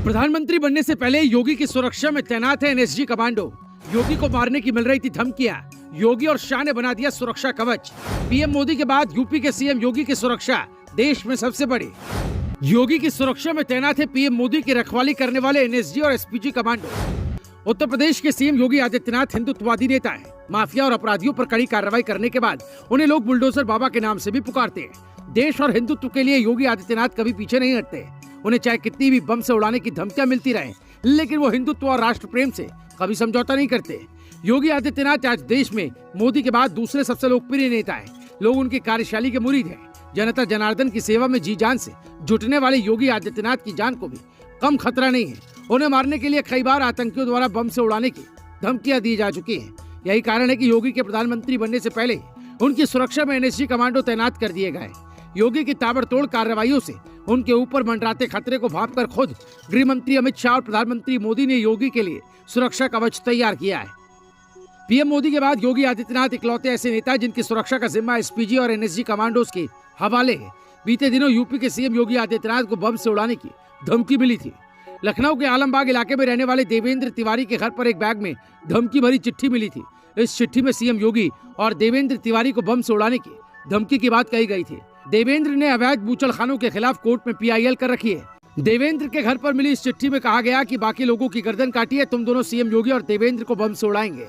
प्रधानमंत्री बनने से पहले योगी की सुरक्षा में तैनात है एनएसजी कमांडो। योगी को मारने की मिल रही थी धमकियां। योगी और शाह ने बना दिया सुरक्षा कवच। पीएम मोदी के बाद यूपी के सीएम योगी की सुरक्षा देश में सबसे बड़ी। योगी की सुरक्षा में तैनात है पीएम मोदी की रखवाली करने वाले एनएसजी और एसपीजी कमांडो। उत्तर प्रदेश के सीएम योगी आदित्यनाथ हिंदुत्ववादी नेता है। माफिया और अपराधियों पर कड़ी कार्रवाई करने के बाद उन्हें लोग बुलडोजर बाबा के नाम से भी पुकारते हैं। देश और हिंदुत्व के लिए योगी आदित्यनाथ कभी पीछे नहीं हटते। उन्हें चाहे कितनी भी बम से उड़ाने की धमकियां मिलती रहे, लेकिन वो हिंदुत्व और राष्ट्र प्रेम से कभी समझौता नहीं करते। योगी आदित्यनाथ आज देश में मोदी के बाद दूसरे सबसे लोकप्रिय नेता है। लोग उनकी कार्यशैली के मुरीद हैं। जनता जनार्दन की सेवा में जी जान से जुटने वाले योगी आदित्यनाथ की जान को भी कम खतरा नहीं है। उन्हें मारने के लिए कई बार आतंकियों द्वारा बम से उड़ाने की धमकियां दी जा चुकी हैं। यही कारण है कि योगी के प्रधानमंत्री बनने से पहले उनकी सुरक्षा में एनएसजी कमांडो तैनात कर दिए गए। योगी की ताबड़तोड़ कार्रवाइयों से उनके ऊपर मंडराते खतरे को भांपकर खुद गृह मंत्री अमित शाह और प्रधानमंत्री मोदी ने योगी के लिए सुरक्षा कवच तैयार किया है। पीएम मोदी के बाद योगी आदित्यनाथ इकलौते ऐसे नेता जिनकी सुरक्षा का जिम्मा एसपीजी और एनएसजी कमांडोज के हवाले है। बीते दिनों यूपी के सीएम योगी आदित्यनाथ को बम से उड़ाने की धमकी मिली थी। लखनऊ के आलमबाग इलाके में रहने वाले देवेंद्र तिवारी के घर पर एक बैग में धमकी भरी चिट्ठी मिली थी। इस चिट्ठी में सीएम योगी और देवेंद्र तिवारी को बम से उड़ाने की धमकी की बात कही गई थी। देवेंद्र ने अवैध बूचड़खानों के खिलाफ कोर्ट में पीआईएल कर रखी है। देवेंद्र के घर पर मिली इस चिट्ठी में कहा गया कि बाकी लोगों की गर्दन काटी है, तुम दोनों सीएम योगी और देवेंद्र को बम से उड़ाएंगे।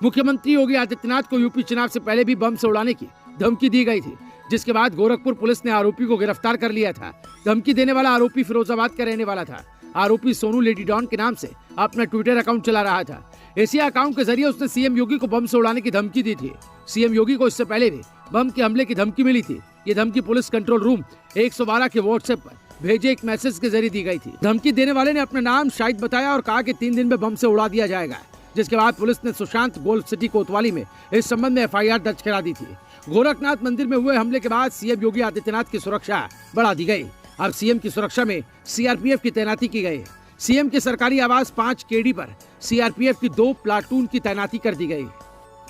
मुख्यमंत्री योगी आदित्यनाथ को यूपी चुनाव से पहले भी बम से उड़ाने की धमकी दी गई थी, जिसके बाद गोरखपुर पुलिस ने आरोपी को गिरफ्तार कर लिया था। धमकी देने वाला आरोपी फिरोजाबाद का रहने वाला था। आरोपी सोनू लेडी डॉन के नाम से अपना ट्विटर अकाउंट चला रहा था। इसी अकाउंट के जरिए उसने सीएम योगी को बम से उड़ाने की धमकी दी थी। सीएम योगी को इससे पहले भी बम के हमले की धमकी मिली थी। ये धमकी पुलिस कंट्रोल रूम 112 के व्हाट्सएप पर भेजे एक मैसेज के जरिए दी गई थी। धमकी देने वाले ने अपना नाम शाहिद बताया और कहा कि 3 दिन में बम से उड़ा दिया जाएगा, जिसके बाद पुलिस ने सुशांत गोल्फ सिटी कोतवाली में इस संबंध में एफआईआर दर्ज करा दी थी। गोरखनाथ मंदिर में हुए हमले के बाद सीएम योगी आदित्यनाथ की सुरक्षा बढ़ा दी गई। अब सीएम की सुरक्षा में सीआरपीएफ की तैनाती की गई। सीएम के सरकारी आवास 5 केडी पर सीआरपीएफ की 2 प्लाटून की तैनाती कर दी गई।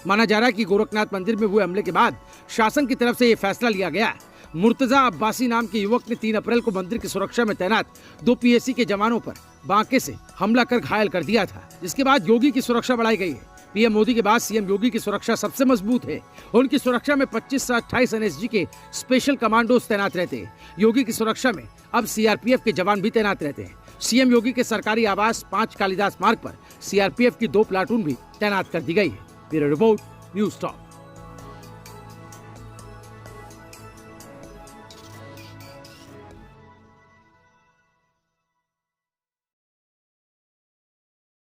माना जा रहा है कि गोरखनाथ मंदिर में हुए हमले के बाद शासन की तरफ से ये फैसला लिया गया। मुर्तजा अब्बासी नाम के युवक ने 3 अप्रैल को मंदिर की सुरक्षा में तैनात 2 पीएसी के जवानों पर बांके से हमला कर घायल कर दिया था, जिसके बाद योगी की सुरक्षा बढ़ाई गई है। पीएम मोदी के बाद सीएम योगी की सुरक्षा सबसे मजबूत है। उनकी सुरक्षा में 25 से 28 एनएसजी के स्पेशल कमांडोज तैनात रहते हैं। योगी की सुरक्षा में अब सीआरपीएफ के जवान भी तैनात रहते हैं। सीएम योगी के सरकारी आवास 5 कालिदास मार्ग पर सीआरपीएफ की 2 प्लाटून भी तैनात कर दी गई है। Bureau report, news talk.